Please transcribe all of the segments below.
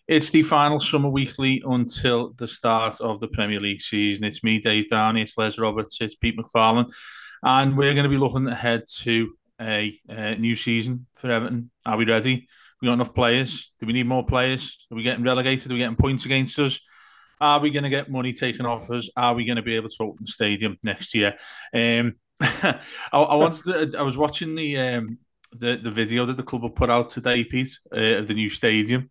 It's the final summer weekly until the start of the Premier League season. It's me, Dave Downey, it's Les Roberts, it's Pete McFarlane, and we're going to be looking ahead to a new season for Everton. Are we ready? We got enough players? Do we need more players? Are we getting relegated? Are we getting points against us? Are we going to get money taken off us? Are we going to be able to open the stadium next year? I was watching the video that the club have put out today, Pete, of the new stadium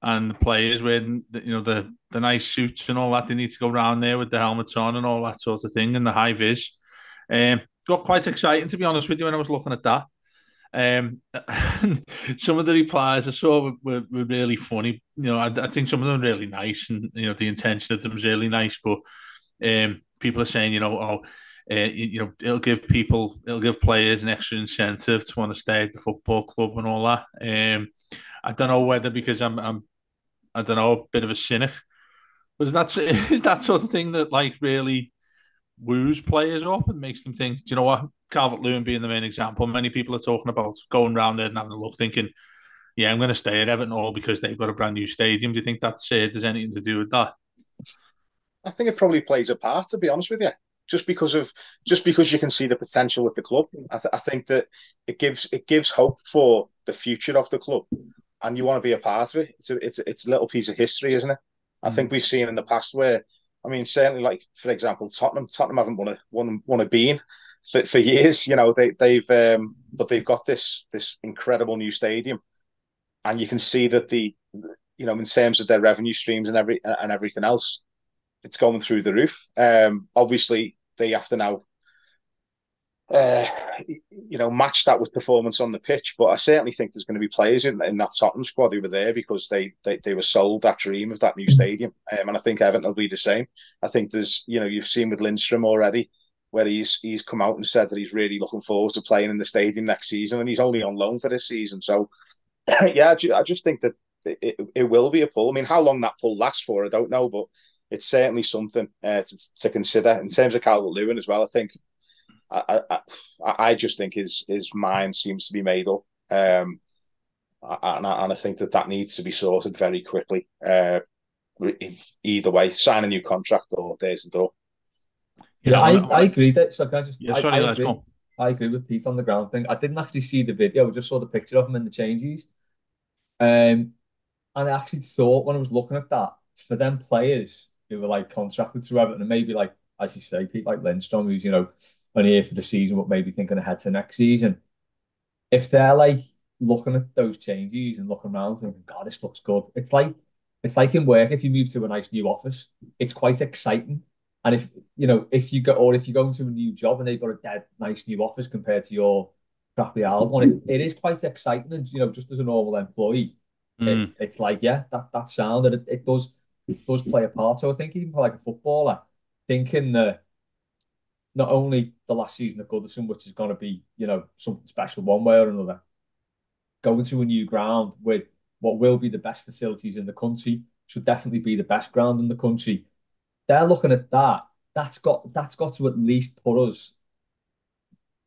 and the players wearing the nice suits and all that. They need to go around there with the helmets on and all that sort of thing and the high vis. Um, Got quite exciting, to be honest with you, when I was looking at that. Um, some of the replies I saw were really funny. I think some of them are really nice, and the intention of them is really nice. But people are saying, it'll give players an extra incentive to want to stay at the football club and all that. I don't know whether because I'm I don't know, a bit of a cynic. But is that sort of thing that like really woos players up and makes them think, do you know what? Calvert-Lewin being the main example, many people are talking about going around there and having a look, thinking, yeah, I'm going to stay at Everton all because they've got a brand new stadium. Do you think there's anything to do with that? I think it probably plays a part, to be honest with you. Just because of just because you can see the potential with the club, I think that it gives hope for the future of the club, and you want to be a part of it. It's a little piece of history, isn't it? I Mm. think we've seen in the past where, I mean, certainly like for example, Tottenham haven't won a bean for years. But they've got this incredible new stadium, and you can see that in terms of their revenue streams and everything else, it's going through the roof. Obviously, they have to now, uh, match that with performance on the pitch. But I certainly think there's going to be players in that Tottenham squad who were there because they were sold that dream of that new stadium. And I think Everton will be the same. I think you've seen with Lindstrom already, where he's come out and said that he's really looking forward to playing in the stadium next season, and he's only on loan for this season. So, yeah, I just think that it will be a pull. I mean, how long that pull lasts for, I don't know, but it's certainly something to consider in terms of Calvert Lewin as well. I think I just think his mind seems to be made up, and I think that needs to be sorted very quickly. Either way, sign a new contract or there's the door. Yeah, Yeah, I agree that. So can I just, yeah. I Sorry, let's agree. go. I agree with Pete on the ground thing. I didn't actually see the video. I just saw the picture of him in the changes. And I actually thought when I was looking at that, for them players who were like contracted to Everton, and maybe like, as you say, people like Lindstrom, who's, only here for the season, but maybe thinking ahead to next season. If they're like looking at those changes and looking around thinking, God, this looks good. It's like in work, if you move to a nice new office, it's quite exciting. And if you go into a new job and they've got a dead nice new office compared to your crappy old one, it is quite exciting. And just as a normal employee, Mm. it's like, yeah, that sound, and it does play a part. So I think even for like a footballer, thinking that not only the last season of Goodison, which is going to be, something special one way or another, going to a new ground with what will be the best facilities in the country, should definitely be the best ground in the country. They're looking at that. That's got to at least put us,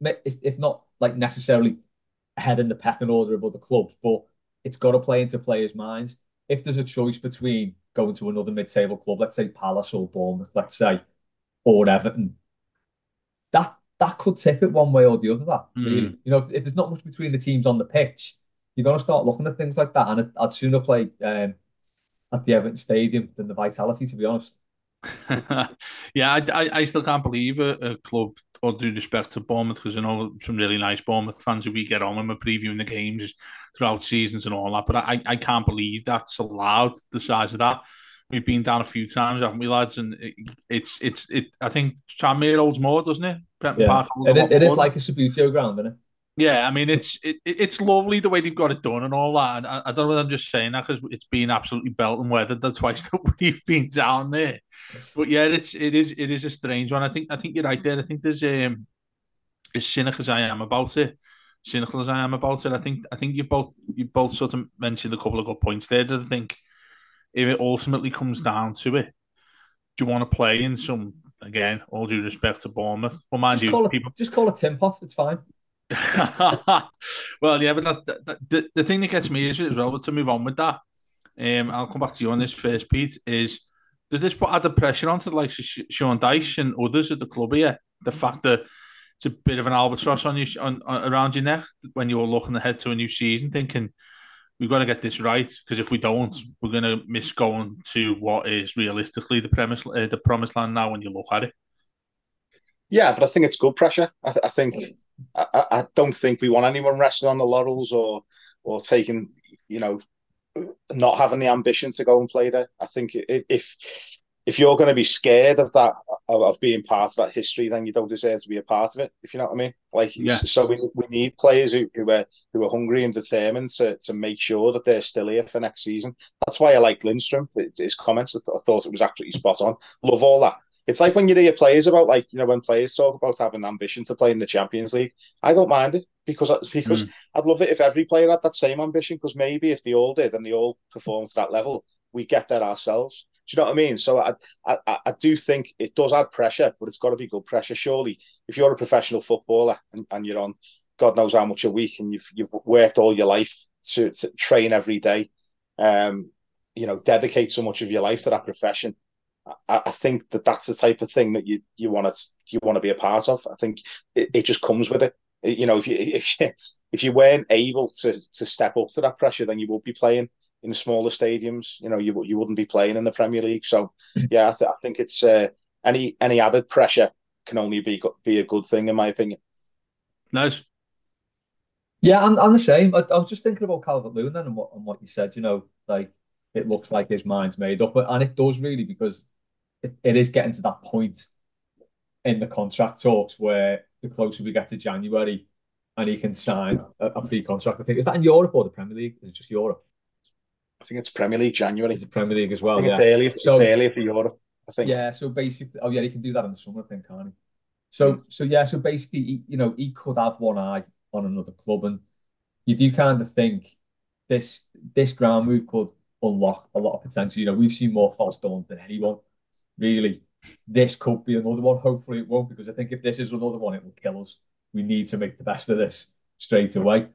if not like necessarily ahead in the pecking order of other clubs, but it's got to play into players' minds. If there's a choice between going to another mid-table club, let's say Palace or Bournemouth, let's say, or Everton, that could tip it one way or the other. That really, Mm. if there's not much between the teams on the pitch, you're going to start looking at things like that. And I'd sooner play at the Everton Stadium than the Vitality, to be honest. Yeah, I still can't believe a club, all due respect to Bournemouth, because I know some really nice Bournemouth fans who we get on when we're previewing the games throughout seasons and all that. But I can't believe that's allowed, the size of that. We've been down a few times, haven't we, lads? And I think Tranmere holds more, doesn't it? Brentford Yeah, Park holds a it lot is more. like a Subbuteo ground, isn't it? Yeah, I mean it's lovely the way they've got it done and all that. And I don't know whether I'm just saying that because it's been absolutely belting weather the twice that we've been down there. But yeah, it is a strange one. I think you're right there. I think there's as cynical as I am about it, cynical as I am about it. I think you both sort of mentioned a couple of good points there. That I think if it ultimately comes down to it, do you want to play in some, again, all due respect to Bournemouth? Well, mind Just you, call it people. just call it Tim Pot. It's fine. Well, yeah, but the thing that gets me is as well. But to move on with that, I'll come back to you on this first, Pete. Does this put added pressure onto the likes of Sean Dyche and others at the club here? The fact that it's a bit of an albatross on you around your neck when you're looking ahead to a new season, thinking we've got to get this right, because if we don't, we're going to miss going to what is realistically the promised land now when you look at it. Yeah, but I think it's good pressure. I think I don't think we want anyone resting on the laurels or taking, you know, not having the ambition to go and play there. I think if you're going to be scared of that, of being part of that history, then you don't deserve to be a part of it. If you know what I mean. Like, yeah. So we need players who are hungry and determined to make sure that they're still here for next season. That's why I like Lindstrom. His comments, I thought it was absolutely spot on. Love all that. It's like when you hear players about, like, you know, when players talk about having ambition to play in the Champions League. I don't mind it because I'd love it if every player had that same ambition, because maybe if they all did and they all performed to that level, we get there ourselves. Do you know what I mean? So I do think it does add pressure, but it's got to be good pressure. Surely, if you're a professional footballer and you're on God knows how much a week and you've worked all your life to train every day, you know, dedicate so much of your life to that profession. I think that's the type of thing that you want to be a part of. I think it just comes with it. You know, if you weren't able to step up to that pressure, then you would be playing in smaller stadiums. You know, you wouldn't be playing in the Premier League. So yeah, I think it's any added pressure can only be a good thing, in my opinion. Nice. Yeah, I'm the same. I was just thinking about Calvert-Lewin then and what you said. You know, like it looks like his mind's made up, and it does really, because it is getting to that point in the contract talks where the closer we get to January and he can sign a pre-contract. I think, is that in Europe or the Premier League? Is it just Europe? I think it's Premier League January. Is it Premier League as well? I think yeah. it's earlier for Europe, I think. Yeah, so basically, oh yeah, he can do that in the summer, I think, can't he? Mm. So basically, you know, he could have one eye on another club, and you do kind of think this ground move could unlock a lot of potential. You know, we've seen more false dawns than anyone, really. This could be another one. Hopefully it won't, because I think if this is another one, it will kill us. We need to make the best of this straight away.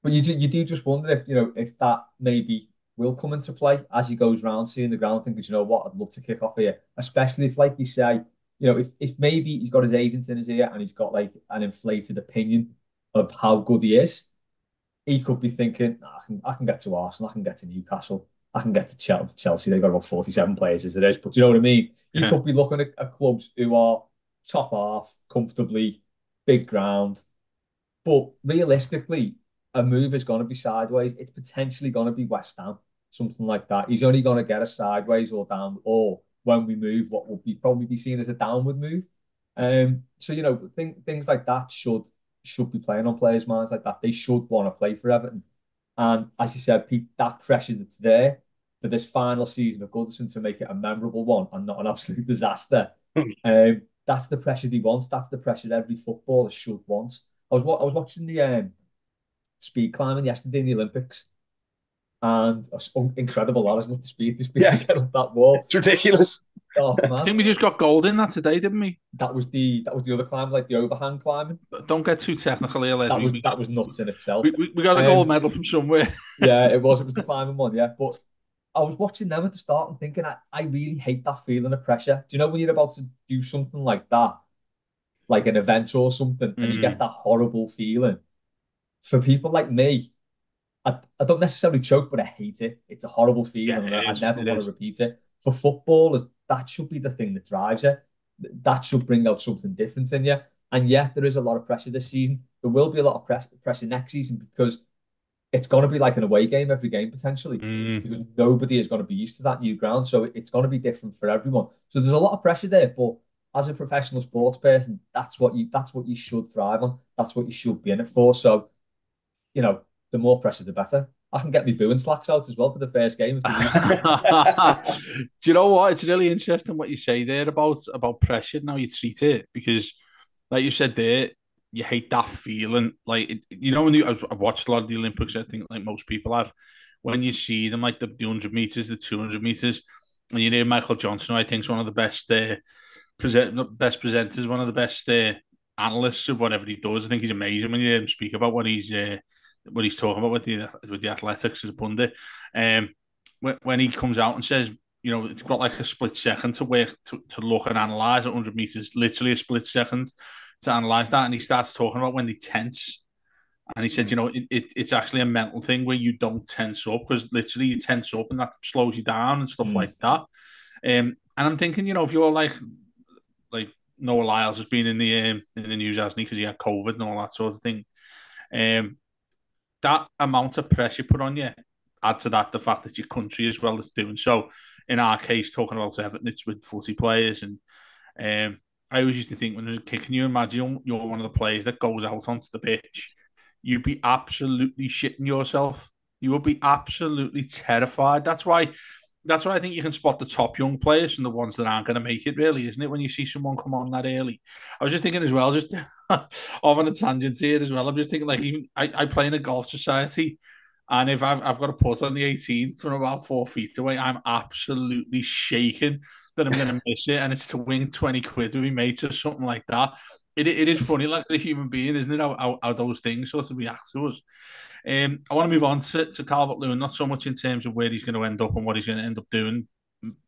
But you do just wonder if, you know, if that maybe will come into play as he goes round seeing the ground, thinking, you know what, I'd love to kick off here. Especially if, like you say, you know, if maybe he's got his agent in his ear and he's got like an inflated opinion of how good he is, he could be thinking, nah, I can get to Arsenal, I can get to Newcastle, I can get to Chelsea. They've got about 47 players as it is. But do you know what I mean? He could be looking at clubs who are top half, comfortably, big ground. But realistically, a move is going to be sideways. It's potentially going to be West Ham, something like that. He's only going to get us sideways or down, or when we move, what will probably be seen as a downward move. So you know, things like that should be playing on players' minds like that. They should want to play for Everton. And as you said, Pete, that pressure that's there for this final season of Goodison to make it a memorable one and not an absolute disaster. That's the pressure he wants. That's the pressure every footballer should want. I was watching the speed climbing yesterday in the Olympics, and it's incredible, that isn't it? The speed to get up that wall. It's ridiculous. Oh, man. I think we just got gold in that today, didn't we? That was the other climb, like the overhand climbing. Don't get too technical here, Les. That was nuts in itself. We got a gold medal from somewhere. Yeah, it was the climbing one, yeah. But I was watching them at the start and thinking, I really hate that feeling of pressure. Do you know when you're about to do something like that, like an event or something, and you get that horrible feeling? For people like me, I don't necessarily choke, but I hate it. It's a horrible feeling, and I never want to repeat it. For footballers, that should be the thing that drives it. That should bring out something different in you. And yeah, there is a lot of pressure this season. There will be a lot of pressure next season, because it's going to be like an away game every game potentially, because nobody is going to be used to that new ground. So it's going to be different for everyone. So there's a lot of pressure there, but as a professional sports person, that's what you should thrive on. That's what you should be in it for. So, you know, the more pressure, the better. I can get my booing slacks out as well for the first game of the week. Do you know what? It's really interesting what you say there about pressure and how you treat it, because, like you said there, you hate that feeling. Like, you know, I've watched a lot of the Olympics, I think, like most people have. When you see them, like the 100 meters, the 200 meters, and you hear Michael Johnson, who I think is one of the best presenters, one of the best analysts of whatever he does. I think he's amazing when you hear him speak about what he's talking about with the athletics as a pundit. when he comes out and says, it's got like a split second to work to look and analyze at 100 meters, literally a split second to analyze that, and he starts talking about when they tense. And he said, it's actually a mental thing where you don't tense up because literally you tense up and that slows you down and stuff like that. And I'm thinking, if you're like Noah Lyles has been in the news, hasn't he? Because he had COVID and all that sort of thing. That amount of pressure put on you, add to that the fact that your country as well is doing so. In our case, talking about Everton, it's with 40 players, and I always used to think when I was a kid, can you imagine you're one of the players that goes out onto the pitch? You'd be absolutely shitting yourself. You would be absolutely terrified. That's why I think you can spot the top young players from the ones that aren't going to make it, really, isn't it? When you see someone come on that early. I was just thinking as well, just off on a tangent here as well. I'm just thinking, like, even I play in a golf society, and if I've got a putt on the 18th from about 4 feet away, I'm absolutely shaking that I'm going to miss it, and it's to win 20 quid with my mates or something like that. It is funny, like, as a human being, isn't it? How those things sort of react to us. I want to move on to Calvert-Lewin, not so much in terms of where he's going to end up and what he's going to end up doing,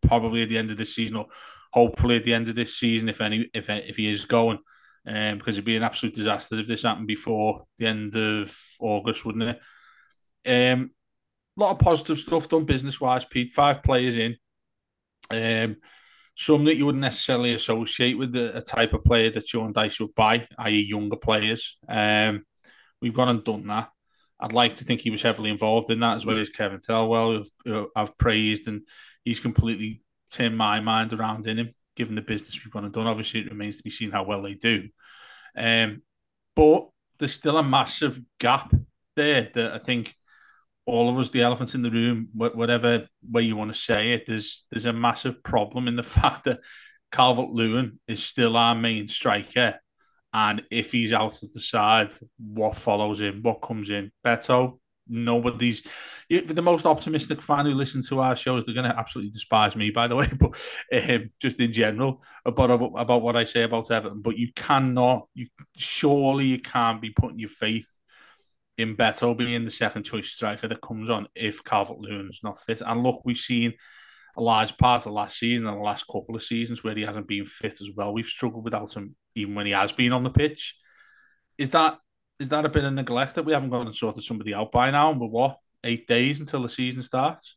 probably at the end of this season, or hopefully at the end of this season, if he is going, because it'd be an absolute disaster if this happened before the end of August, wouldn't it? A lot of positive stuff done business-wise, Pete. 5 players in. Some that you wouldn't necessarily associate with a type of player that Sean Dyche would buy, i.e. younger players. We've gone and done that. I'd like to think he was heavily involved in that, as well as Kevin Thelwell, who I've praised, and he's completely turned my mind around in him, given the business we've gone and done. Obviously, it remains to be seen how well they do. But there's still a massive gap there that I think all of us, the elephant in the room, whatever way you want to say it, there's a massive problem in the fact that Calvert-Lewin is still our main striker. And if he's out of the side, what follows him? What comes in? Beto? Nobody's... For the most optimistic fan who listens to our shows, they're going to absolutely despise me, by the way, but just in general, about what I say about Everton. But surely you can't be putting your faith in Beto being the second choice striker that comes on if Calvert-Lewin's not fit. And look, we've seen a large part of last season and the last couple of seasons where he hasn't been fit as well. We've struggled without him even when he has been on the pitch. Is that a bit of neglect that we haven't gone and sorted somebody out by now? And we're 8 days until the season starts?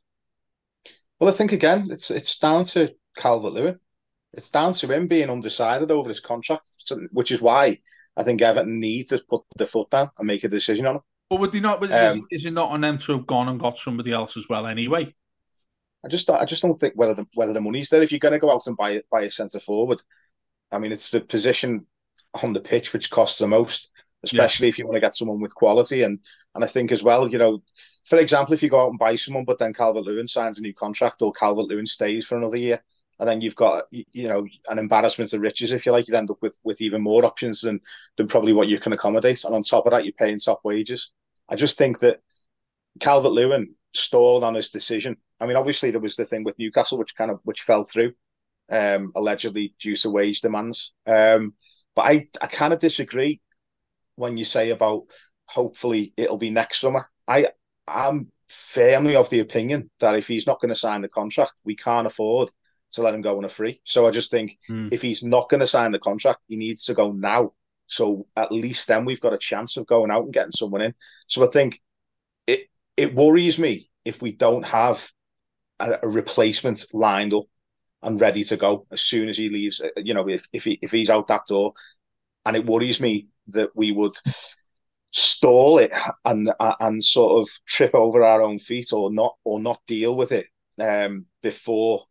Well, I think again, it's down to Calvert-Lewin. It's down to him being undecided over his contract, which is why I think Everton need to put the foot down and make a decision on him. But would they not? Is it not on them to have gone and got somebody else as well anyway? I just don't think whether the money's there. If you're going to go out and buy a centre forward, I mean, it's the position on the pitch which costs the most, especially if you want to get someone with quality. And I think as well, for example, if you go out and buy someone, but then Calvert-Lewin signs a new contract or Calvert-Lewin stays for another year, and then you've got an embarrassment of riches, if you like. You'd end up with even more options than probably what you can accommodate. And on top of that, you're paying top wages. I just think that Calvert-Lewin stalled on his decision. I mean, obviously there was the thing with Newcastle, which fell through, allegedly due to wage demands. But I kind of disagree when you say about hopefully it'll be next summer. I'm firmly of the opinion that if he's not going to sign the contract, we can't afford to let him go on a free. So I just think if he's not going to sign the contract, he needs to go now. So at least then we've got a chance of going out and getting someone in. So I think it worries me if we don't have a replacement lined up and ready to go as soon as he leaves. If he's out that door, and it worries me that we would stall it and sort of trip over our own feet or not deal with it before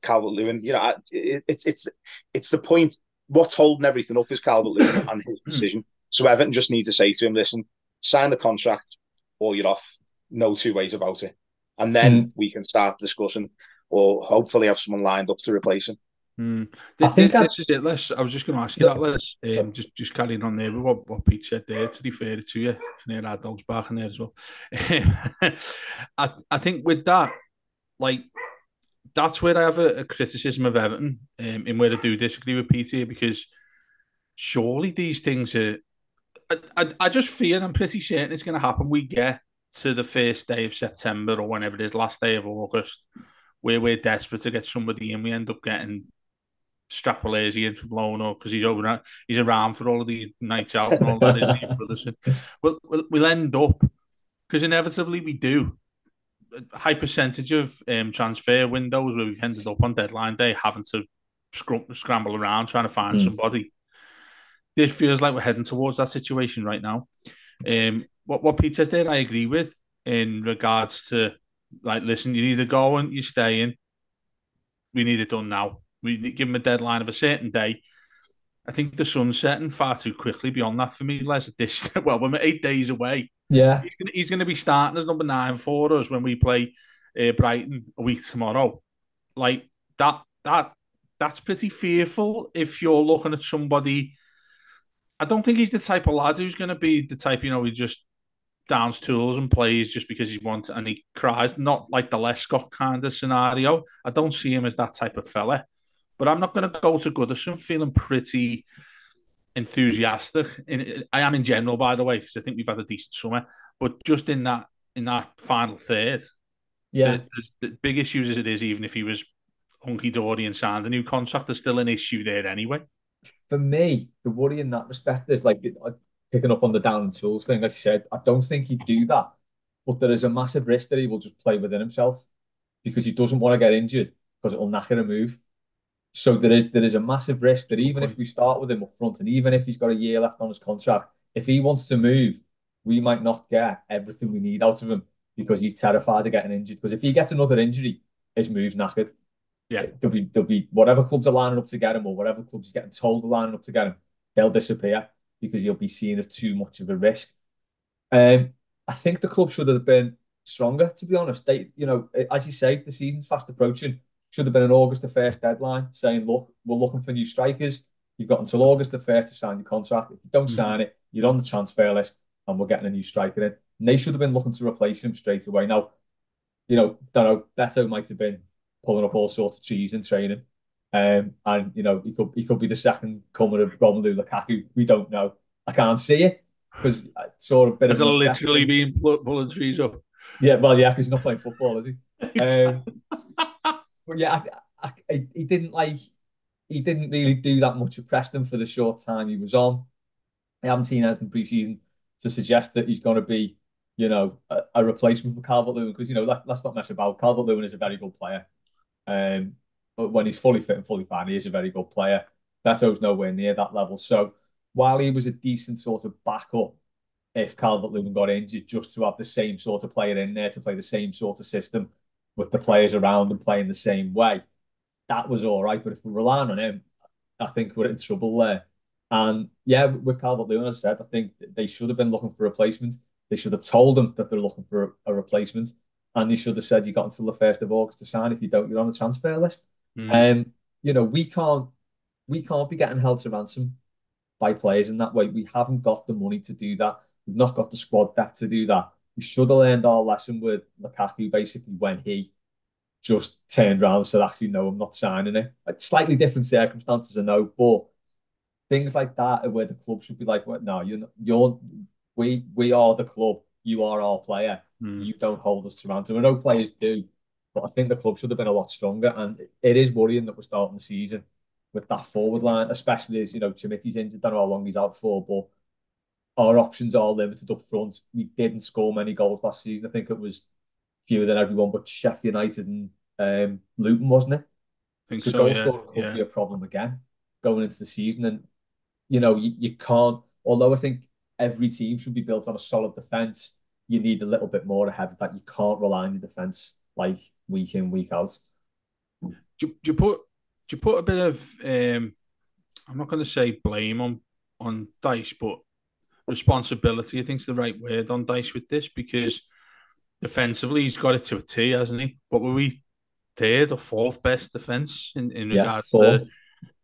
Calvert-Lewin. It's the point. What's holding everything up is Calvert-Lewin and his decision. So Everton just need to say to him, listen, sign the contract or you're off. No two ways about it. And then we can start discussing or hopefully have someone lined up to replace him. This is it, Les. I was just going to ask you that, Les. Just carrying on there with what Pete said there, to be fair to you. Can hear our dogs barking there as well. I think with that, like, that's where I have a criticism of Everton, in where I do disagree with Pete here, because surely these things are... I just feel, I'm pretty certain it's going to happen. We get to the first day of September or whenever it is, last day of August, where we're desperate to get somebody in, we end up getting Strapolesi in from Lono because he's around for all of these nights out and all that, isn't he, Brotherson? We'll end up, because inevitably we do, a high percentage of transfer windows where we've ended up on deadline day having to scramble around trying to find somebody. This feels like we're heading towards that situation right now. What Pete says there, I agree with in regards to, like, listen, you either go and you stay in. We need it done now. We give him a deadline of a certain day. I think the sun's setting far too quickly beyond that for me, Les. At this, well, we're 8 days away. Yeah, he's going to be starting as number 9 for us when we play Brighton a week tomorrow. Like that's pretty fearful if you're looking at somebody. I don't think he's the type of lad who's going to be the type, he just downs tools and plays just because he wants and he cries. Not like the Lescott kind of scenario. I don't see him as that type of fella. But I'm not going to go to Goodison feeling pretty enthusiastic. I am in general, by the way, because I think we've had a decent summer. But just in that final third, yeah. the big issues as it is, even if he was hunky dory and signed a new contract, there's still an issue there anyway. For me, the worry in that respect is like picking up on the down and tools thing. As you said, I don't think he'd do that, but there is a massive risk that he will just play within himself because he doesn't want to get injured because it will knacker a move. So there is a massive risk that even if we start with him up front and even if he's got a year left on his contract, if he wants to move, we might not get everything we need out of him because he's terrified of getting injured. Because if he gets another injury, his move's knackered. Yeah, there'll be whatever clubs are lining up to get him or whatever clubs he's getting told are lining up to get him, they'll disappear because he'll be seen as too much of a risk. I think the club should have been stronger, to be honest. They, as you say, the season's fast approaching. Should have been an August the 1st deadline saying, look, we're looking for new strikers. You've got until August the 1st to sign your contract. If you don't sign it, you're on the transfer list and we're getting a new striker in. And they should have been looking to replace him straight away. Now, don't know, Beto might have been pulling up all sorts of trees in training. And he could be the second coming of Romelu Lukaku. We don't know. I can't see it because it's sort of bit Has of literally been pulling trees up. Yeah, well, yeah, because he's not playing football, is he? But yeah, he didn't really do that much at Preston for the short time he was on. I haven't seen anything pre-season to suggest that he's going to be, a replacement for Calvert-Lewin because let's not mess about. Calvert-Lewin is a very good player. But when he's fully fit and fully fine, he is a very good player. Beto's nowhere near that level. So while he was a decent sort of backup, if Calvert-Lewin got injured, just to have the same sort of player in there to play the same sort of system with the players around and playing the same way, that was all right. But if we're relying on him, I think we're in trouble there. And yeah, with Calvert-Lewin, as I said, I think they should have been looking for a replacement. They should have told him that they're looking for a replacement. And they should have said, you got until the 1st of August to sign. If you don't, you're on the transfer list. We can't be getting held to ransom by players in that way. We haven't got the money to do that. We've not got the squad depth to do that. We should have learned our lesson with Lukaku basically when he just turned around and said, actually, no, I'm not signing it. It's slightly different circumstances, I know, but things like that are where the club should be like, well, no, we are the club. You are our player. You don't hold us to ransom. I know players do, but I think the club should have been a lot stronger. And it is worrying that we're starting the season with that forward line, especially as, Chimiti's injured. Don't know how long he's out for, but our options are limited up front. We didn't score many goals last season. I think it was fewer than everyone but Sheffield United and Luton, wasn't it? I think so so, goal yeah. scoring could be a problem again going into the season. And, you can't, although I think every team should be built on a solid defence, you need a little bit more ahead of that. You can't rely on your defence like week in, week out. Do you put a bit of I'm not going to say blame on Dice, but responsibility, I think, is the right word on Dice with this, because defensively he's got it to a T, hasn't he? What were we, third or fourth best defence in regards to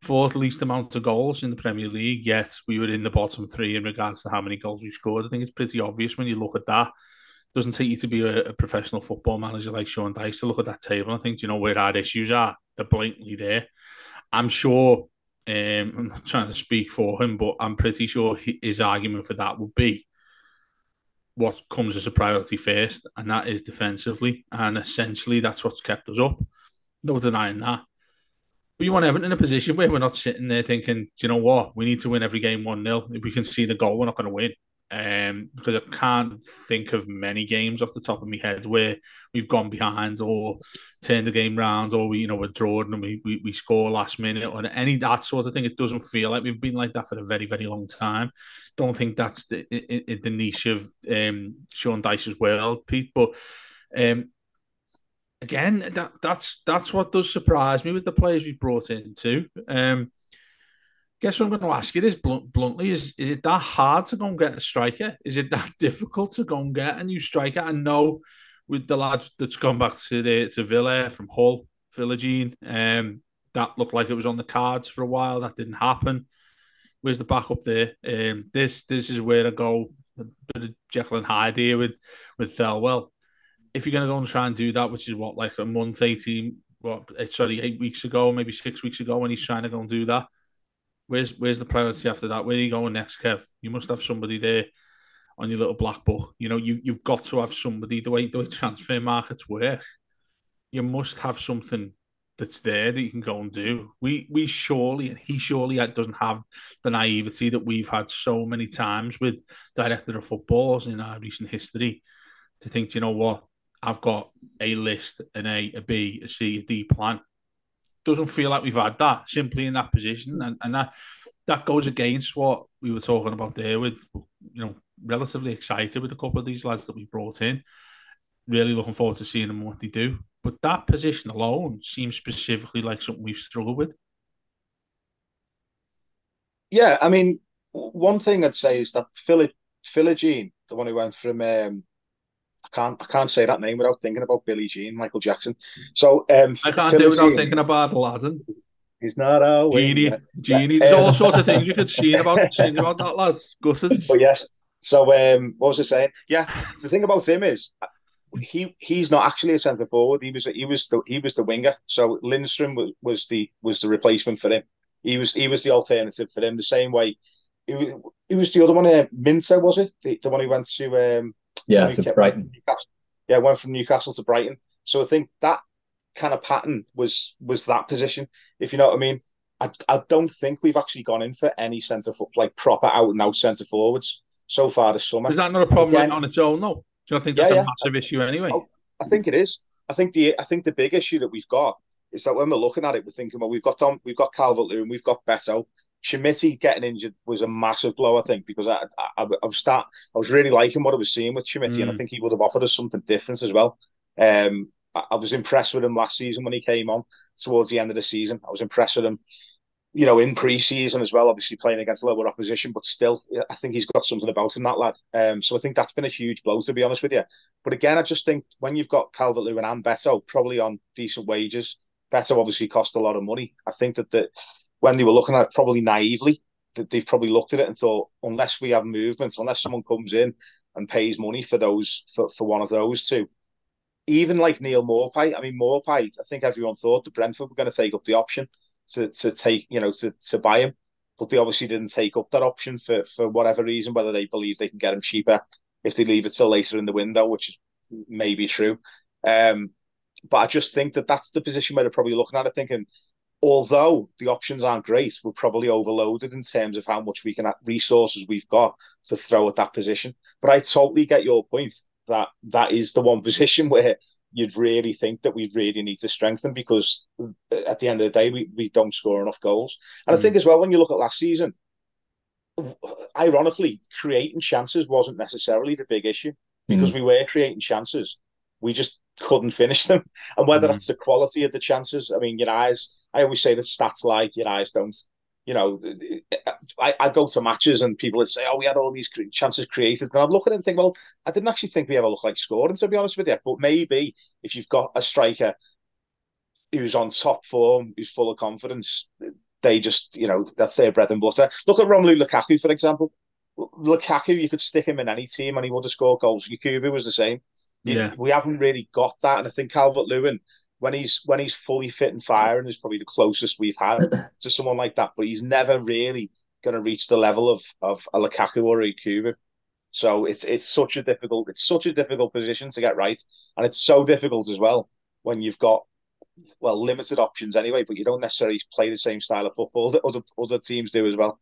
fourth least amount of goals in the Premier League? Yet we were in the bottom 3 in regards to how many goals we scored. I think it's pretty obvious when you look at that. It doesn't take you to be a professional football manager like Sean Dice to look at that table and think, where our issues are? They're blatantly there. I'm sure. I'm not trying to speak for him, but I'm pretty sure his argument for that would be what comes as a priority first, and that is defensively. And essentially, that's what's kept us up. No denying that. But you want Everton in a position where we're not sitting there thinking, do you know what, we need to win every game 1-0. If we can see the goal, we're not going to win. Because I can't think of many games off the top of my head where we've gone behind or turned the game round, or we're drawn and we score last minute, or any that sort of thing. It doesn't feel like we've been like that for a very, very long time. Don't think that's the niche of Sean Dyche's world, Pete. But again, that's what does surprise me with the players we've brought in too. Guess what I'm going to ask you is bluntly: is it that hard to go and get a striker? Is it that difficult to go and get a new striker? I know with the lads that's gone back to Villa from Hull, Villagine, that looked like it was on the cards for a while. That didn't happen. Where's the backup there? This is where I go a bit of Jekyll and Hyde here with Thelwell. If you're going to go and try and do that, which is what, like a month, 8 weeks ago, maybe 6 weeks ago, when he's trying to go and do that, where's the priority after that? Where are you going next, Kev? You must have somebody there on your little black book. You've got to have somebody, the way transfer markets work, you must have something that's there that you can go and do. We surely, and he surely doesn't have the naivety that we've had so many times with director of footballs in our recent history to think, you know what, I've got a list, an A, a B, a C, a D plan. Doesn't feel like we've had that simply in that position, and that goes against what we were talking about there with, relatively excited with a couple of these lads that we brought in. Really looking forward to seeing them what they do. But that position alone seems specifically like something we've struggled with. Yeah, I mean, one thing I'd say is that Philogene, the one who went from I can't say that name without thinking about Billie Jean, Michael Jackson. So I can't do it without thinking about Aladdin. He's not a Genie. There's all sorts of things you could sing about that lad. Gutted. But yes. So what was I saying? Yeah, the thing about him is he's not actually a centre forward. He was the winger. So Lindstrom was the replacement for him. He was the alternative for him. The same way he was the other one. Minter, was it? The one who went to to Brighton. Yeah, went from Newcastle to Brighton. So I think that kind of pattern was that position, if you know what I mean. I don't think we've actually gone in for any centre foot, like proper out and out centre forwards so far this summer. Is that not a problem on its own, though? Do you not think that's a massive issue anyway? I think it is. I think the big issue that we've got is that when we're looking at it, we're thinking, well, we've got Calvert-Lewin, we've got Beto. Chimiti getting injured was a massive blow, I think, because I was really liking what I was seeing with Chimiti, and I think he would have offered us something different as well. I was impressed with him last season when he came on towards the end of the season. I was impressed with him, in pre-season as well, obviously playing against lower opposition, but still, I think he's got something about him, that lad. So I think that's been a huge blow, to be honest with you. But again, I just think when you've got Calvert-Lewin and Beto probably on decent wages, Beto obviously cost a lot of money. I think that when they were looking at it probably naively, that they've probably looked at it and thought, unless we have movement, unless someone comes in and pays money for one of those two, even like Neil Maupay. I mean, Maupay, I think everyone thought the Brentford were going to take up the option to take, to buy him, but they obviously didn't take up that option for whatever reason, whether they believe they can get him cheaper if they leave it till later in the window, which is maybe true. But I just think that that's the position where they're probably looking at it, thinking, although the options aren't great, we're probably overloaded in terms of how much resources we've got to throw at that position. But I totally get your point that is the one position where you'd really think that we really need to strengthen, because at the end of the day, we don't score enough goals. And I think as well, when you look at last season, ironically, creating chances wasn't necessarily the big issue, because we were creating chances. We just couldn't finish them. And whether that's the quality of the chances, I mean, your eyes, I always say that stats lie, your eyes don't. I go to matches and people would say, oh, we had all these chances created. And I'd look at it and think, well, I didn't actually think we ever looked like scoring, to be honest with you. But maybe if you've got a striker who's on top form, who's full of confidence, they just, that's their bread and butter. Look at Romelu Lukaku, for example. Lukaku, you could stick him in any team and he would have scored goals. Yakubu was the same. Yeah. We haven't really got that. And I think Calvert-Lewin, when he's fully fit and firing, is probably the closest we've had to someone like that. But he's never really going to reach the level of a Lukaku or a Yakubu. So it's such a difficult position to get right, and it's so difficult as well when you've got limited options anyway, but you don't necessarily play the same style of football that other teams do as well.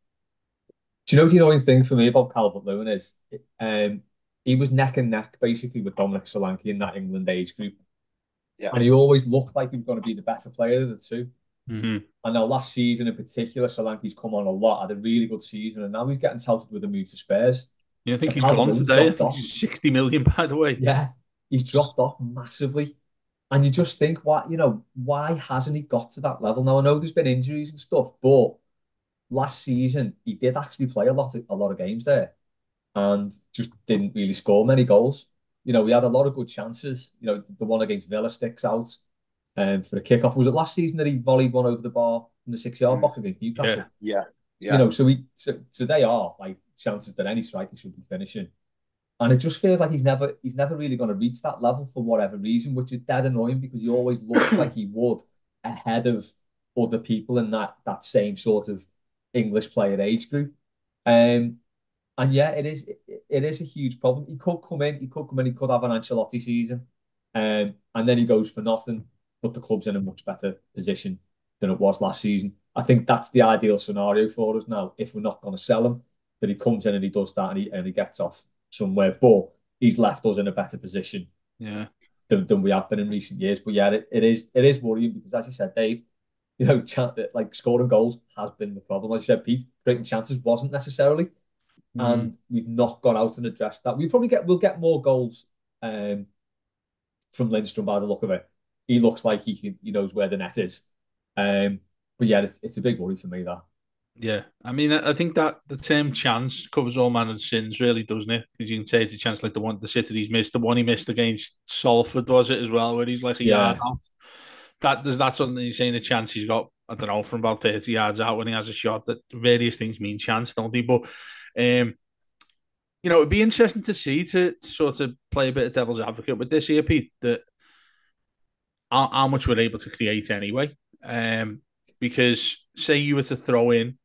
Do you know the annoying thing for me about Calvert-Lewin is um, he was neck and neck basically with Dominic Solanke in that England age group, Yeah, and he always looked like he was going to be the better player of the two. Mm-hmm. And now last season in particular, Solanke's come on a lot, had a really good season, and now he's getting touted with a move to Spurs. Yeah, I think But he's gone Calvert-Lewin's today. I dropped think off. he's 60 million, by the way. Yeah, he's dropped off massively. And you just think, why hasn't he got to that level? Now I know there's been injuries and stuff, but last season he did actually play a lot of games there and just didn't really score many goals. We had a lot of good chances. The one against Villa sticks out for a kickoff. Was it last season that he volleyed one over the bar in the 6 yard box against Yeah. Newcastle? yeah, yeah. So they are like chances that any striker should be finishing. And it just feels like he's never really going to reach that level for whatever reason, which is dead annoying because he always looked like he would ahead of other people in that same sort of English player age group. Um, and yeah, it is a huge problem. He could have an Ancelotti season, and then he goes for nothing. But the club's in a much better position than it was last season. I think that's the ideal scenario for us now. If we're not going to sell him, that he comes in and he does that and he gets off somewhere. But he's left us in a better position Yeah. than we have been in recent years. But yeah, it is worrying because as you said, Dave, like scoring goals has been the problem. As you said, Pete, creating chances wasn't necessarily, Mm. and we've not gone out and addressed that. We'll get more goals from Lindstrom by the look of it. He looks like he knows where the net is. But yeah, it's a big worry for me that. Yeah, I mean, I think that the term chance covers all manner of sins, really, doesn't it? Because you can say it's a chance like the City he's missed, the one he missed against Salford, was it as well, where he's like a yard Yeah, out. That something he's saying a chance he's got, I don't know, from about 30 yards out when he has a shot. That various things mean chance, don't they? But it'd be interesting to see to sort of play a bit of devil's advocate with this here, Pete, that how much we're able to create anyway. Because say you were to throw in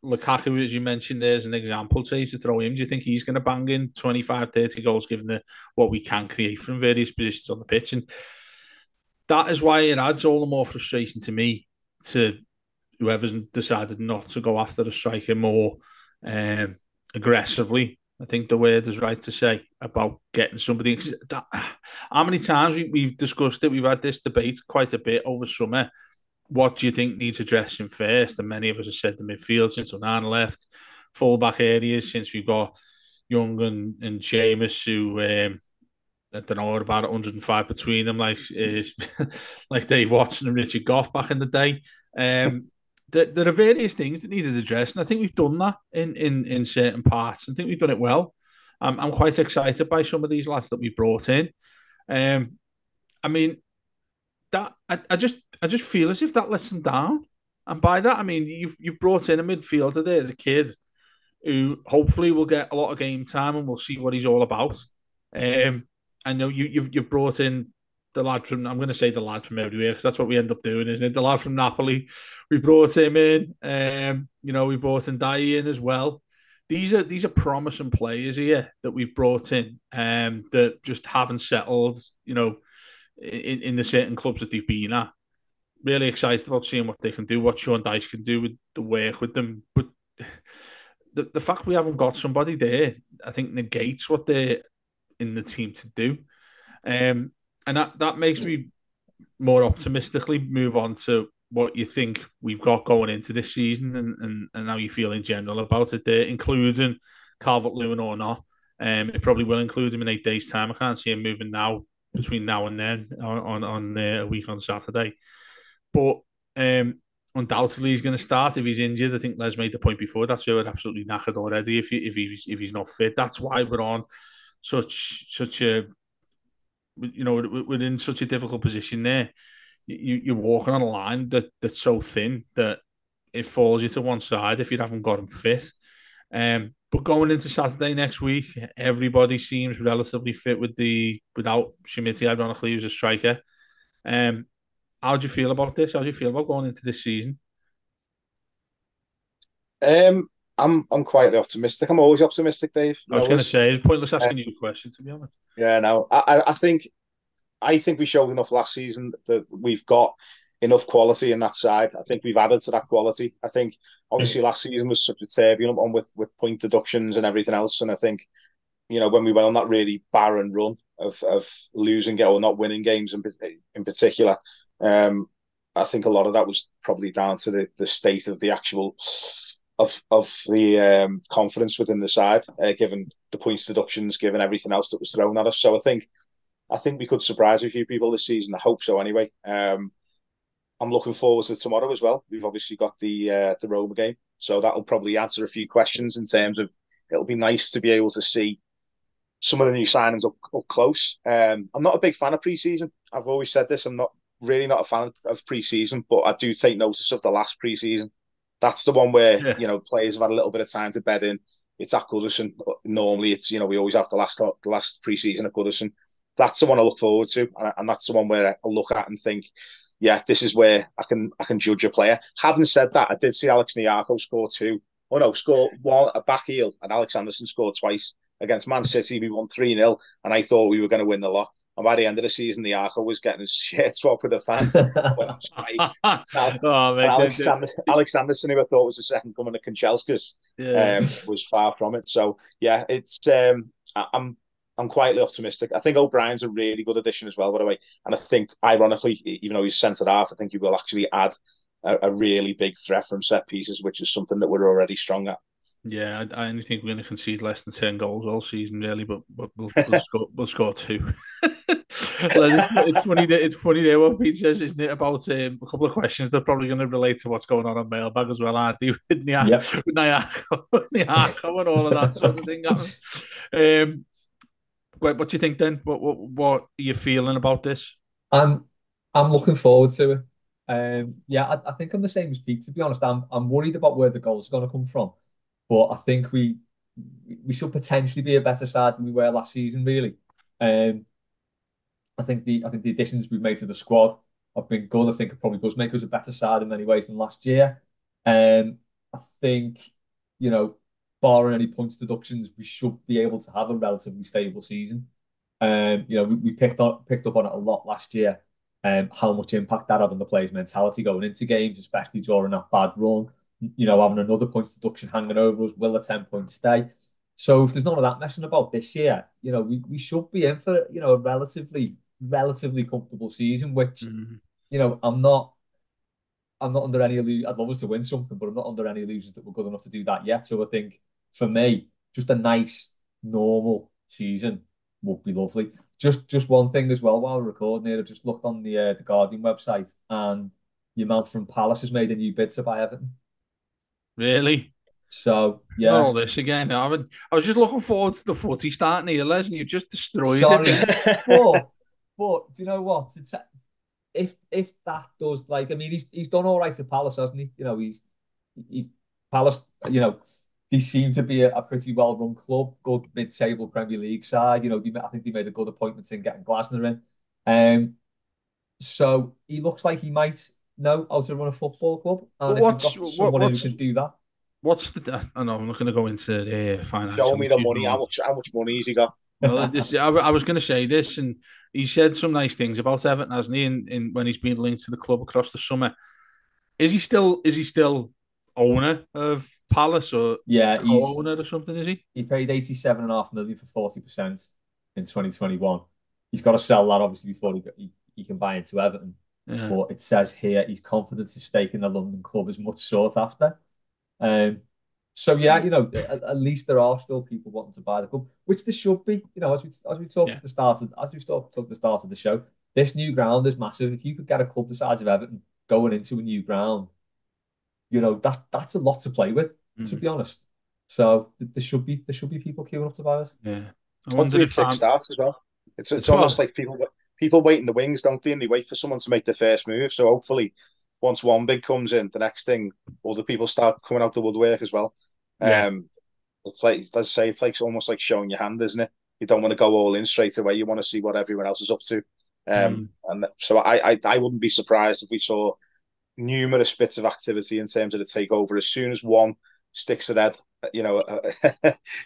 Lukaku, as you mentioned, there's an example. Say to throw him, do you think he's going to bang in 25, 30 goals given what we can create from various positions on the pitch? And that is why it adds all the more frustration to me to whoever's decided not to go after the striker more aggressively. I think the word is right to say about getting somebody. How many times we've discussed it? We've had this debate quite a bit over summer. What do you think needs addressing first? And many of us have said the midfield since Onana left, fullback areas since we've got Young and Seamus who I don't know about 105 between them, like Dave Watson and Richard Goff back in the day. There are various things that needed addressing. I think we've done that in certain parts. I think we've done it well. I'm quite excited by some of these lads that we've brought in. I mean, that I just feel as if that lets them down. And by that I mean you've brought in a midfielder there, a kid who hopefully will get a lot of game time and we'll see what he's all about. I know you've brought in the lad from, I'm going to say the lad from everywhere because that's what we end up doing, isn't it? The lad from Napoli, we brought him in. We brought in Dai in as well. These are promising players here that we've brought in, that just haven't settled. In the certain clubs that they've been at. Really excited about seeing what they can do, what Sean Dyche can do with the work with them. But the fact we haven't got somebody there, I think negates what they're in the team to do. And that makes me more optimistically move on to what you think we've got going into this season and how you feel in general about it there, including Calvert-Lewin or not. It probably will include him in 8 days' time. I can't see him moving now between now and then on a week on Saturday. But undoubtedly he's going to start if he's injured. I think Les made the point before. That's why we're absolutely knackered already if he's not fit. That's why we're on such a we're in such a difficult position there. You're walking on a line that's so thin that it falls you to one side if you haven't got him fit. But going into Saturday next week, everybody seems relatively fit without Schmidt, ironically, who's a striker. How do you feel about this? How do you feel about going into this season? I'm quietly optimistic. I'm always optimistic, Dave. I You was know going to this. say, it's pointless Uh, asking you a question, to be honest. yeah, no. I think we showed enough last season that we've got enough quality in that side. I think we've added to that quality. I think obviously last season was such a turbulent one with point deductions and everything else. And I think, when we went on that really barren run of losing or not winning games in particular, I think a lot of that was probably down to the state of the actual of the confidence within the side, given the points deductions, given everything else that was thrown at us. So I think we could surprise a few people this season. I hope so anyway. I'm looking forward to tomorrow as well. We've obviously got the Roma game, so that'll probably answer a few questions in terms of it'll be nice to be able to see some of the new signings up close. I'm not a big fan of pre-season. I've always said this. I'm not a fan of pre-season, but I do take notice of the last pre-season. That's the one where Yeah. players have had a little bit of time to bed in. It's at Goodison. Normally, it's we always have the last pre-season at Goodison. That's the one I look forward to, and that's the one where I look at and think, yeah, this is where I can judge a player. Having said that, I did see Alex Nyarko score two. Oh no, score one a back heel, and Alex Anderson scored twice against Man City. We won 3-0, and I thought we were going to win the lot. And by the end of the season, Nyarko was getting his shirt swapped with a fan. Went on strike. Oh, And mate, Alex Anderson, who I thought was the second coming of Kanchelskis, yeah. was far from it. So yeah, it's I'm quietly optimistic. I think O'Brien's a really good addition as well, by the way. And I think, ironically, even though he's centre half, I think he will actually add a really big threat from set pieces, which is something that we're already strong at. Yeah, I only think we're going to concede less than 10 goals all season, really, but we'll score two. It's funny there what Pete says, isn't it, about a couple of questions that are probably going to relate to what's going on Mailbag as well, aren't they? With Yep. Nyarko and all of that sort of thing happening. What do you think then? What are you feeling about this? I'm I'm looking forward to it. Yeah, I think I'm the same as Pete. To be honest, I'm worried about where the goals are going to come from, but I think we should potentially be a better side than we were last season. Really, um, I think the additions we've made to the squad have been good. I think it probably does make us a better side in many ways than last year. I think, you know, barring any points deductions, we should be able to have a relatively stable season. We picked up on it a lot last year, how much impact that had on the players' mentality going into games, especially during that bad run. Having another points deduction hanging over us, will a 10 point stay? So if there's none of that messing about this year, we should be in for, a relatively comfortable season, which, Mm. I'm not under any illusion. I'd love us to win something, but I'm not under any illusions that we're good enough to do that yet. So I think for me, just a nice, normal season would be lovely. Just one thing as well while we're recording here, I just looked on the Guardian website, and your man from Palace has made a new bid to buy Everton. Really? So Not yeah, all this again. I was just looking forward to the footy starting here, Les, and you just destroyed it sorry, then. but do you know what? If that does, like, I mean, he's done all right at Palace, hasn't he? He's Palace. They seem to be a pretty well run club, good mid-table Premier League side. I think they made a good appointment in getting Glasner in. So he looks like he might know how to run a football club, But and if you've what's got what someone who what's can do that, what's the? I know I'm not going to go into Show financial me the issues and money. all How that. much money has he got? Well, I was going to say this, and he said some nice things about Everton, hasn't he? When he's been linked to the club across the summer, is he still owner of Palace or yeah, co-owner or something? Is he? he paid 87.5 million for 40% in 2021. He's got to sell that obviously before he can buy into Everton. Yeah, But it says here he's confident his stake in the London club is much sought after. Um, so yeah, at least there are still people wanting to buy the club, which there should be. As we talked yeah. at the start of the start of the show, this new ground is massive. If you could get a club the size of Everton going into a new ground, that's a lot to play with, to Mm, be honest. So there should be people queuing up to buy it. yeah. I wonder Hopefully, it if kickstarts as well. It's it's almost well, like people wait in the wings, don't they? And they wait for someone to make the first move. So hopefully, once one big comes in, the next thing, other people start coming out the woodwork as well. yeah. Um, it's like, let's say, it's like almost like showing your hand, isn't it? You don't want to go all in straight away. You want to see what everyone else is up to. Mm. And so I wouldn't be surprised if we saw numerous bits of activity in terms of the takeover as soon as one sticks their head,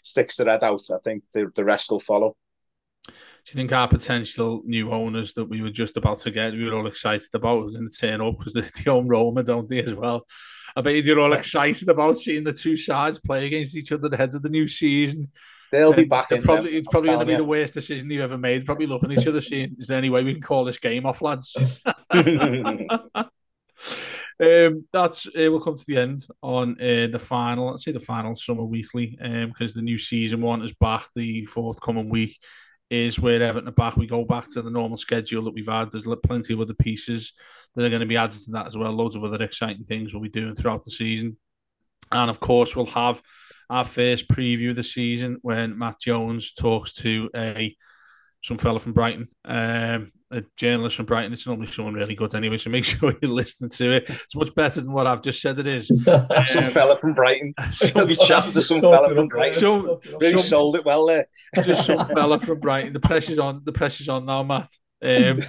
sticks their head out, I think the rest will follow. Do you think our potential new owners that we were just about to get, we were all excited about, was going to turn up because they own Roma, don't they, as well? I bet you're all excited about seeing the two sides play against each other ahead of the new season. They'll be back in them. It's probably going to be the worst decision you've ever made. Probably looking at each other saying, is there any way we can call this game off, lads? That's we'll come to the end on the final. Let's say the final summer weekly, because the new season one is back the forthcoming week. Is where Everton are back. We go back to the normal schedule that we've had. There's plenty of other pieces that are going to be added to that as well. Loads of other exciting things we'll be doing throughout the season. And of course, we'll have our first preview of the season when Matt Jones talks to some fella from Brighton, a journalist from Brighton. It's normally someone really good anyway, so make sure you're listening to it. It's much better than what I've just said it is. Some fella from Brighton. He'll be chatting to some fella from Brighton. Really sold it well there. Just some fella from Brighton. The pressure's on. The pressure's on now, Matt. But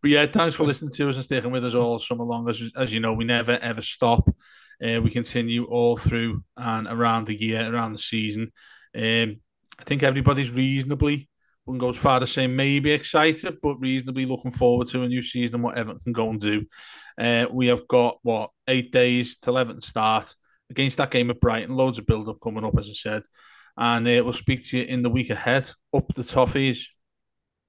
yeah, thanks for listening to us and sticking with us all summer long. As you know, we never ever stop. We continue all through and around the year, around the season. I think everybody's reasonably, wouldn't go as far to say maybe excited, but reasonably looking forward to a new season and what Everton can go and do. We have got, 8 days till Everton start against that game at Brighton. Loads of build-up coming up, as I said. And we'll speak to you in the week ahead. Up the Toffees.